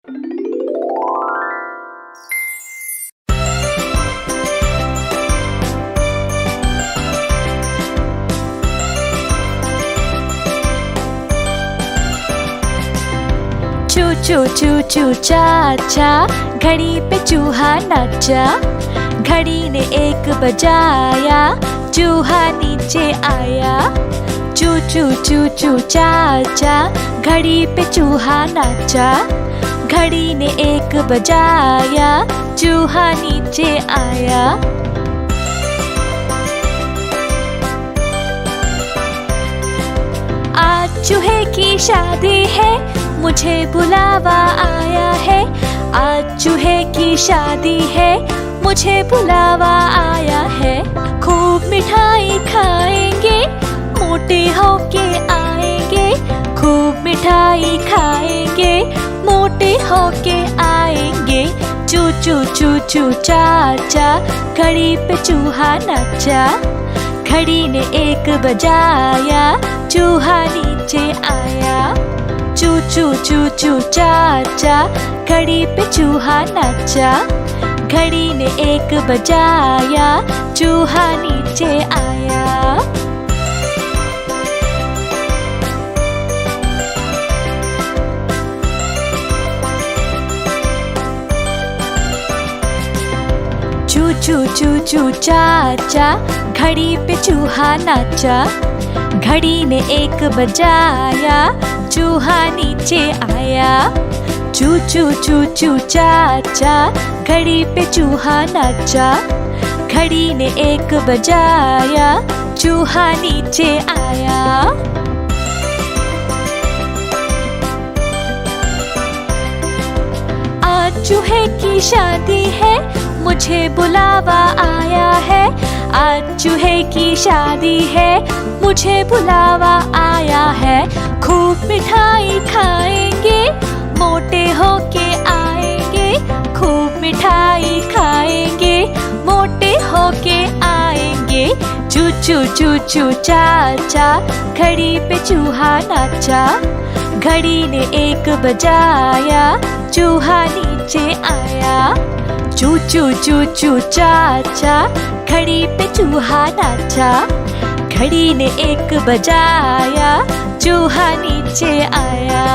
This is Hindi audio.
चू चू चू चू चाचा, घड़ी पे चूहा नाचा। घड़ी ने एक बजाया, चूहा नीचे आया। चू चू चू चू चाचा, घड़ी पे चूहा नाचा। घड़ी ने एक बजाया, चूहा नीचे आया। आज चूहे की शादी है, मुझे बुलावा आया है। आज चूहे की शादी है, मुझे बुलावा आया है। खूब मिठाई खाएंगे, मोटे होके आएंगे। खूब मिठाई खाएंगे, मोटे होके आएंगे। चू चू चू चू चाचा, घड़ी पे चूहा नाचा। घड़ी ने एक बजाया, चूहा नीचे आया। चू चू चू चू चाचा, घड़ी पे चूहा नाचा। घड़ी ने एक बजाया, चूहा नीचे आया। चू चू चू चू चाचा, घड़ी पे चूहा नाचा। घड़ी ने एक बजाया, चूहा नीचे आया। चू चू चू चू चाचा, घड़ी पे चूहा नाचा। घड़ी ने एक बजाया, चूहा नीचे आया। आज चूहे की शादी है, मुझे बुलावा आया है। आज चूहे की शादी है, मुझे बुलावा आया है। खूब मिठाई खाएंगे, मोटे होके आएंगे। खूब मिठाई खाएंगे, मोटे होके आएंगे। चू चू चू चू चाचा, घड़ी पे चूहा नाचा। घड़ी ने एक बजाया, चूहा नीचे आया। चू चू चू चू चाचा, घड़ी पे चूहा नाचा। घड़ी ने एक बजाया, चूहा नीचे आया।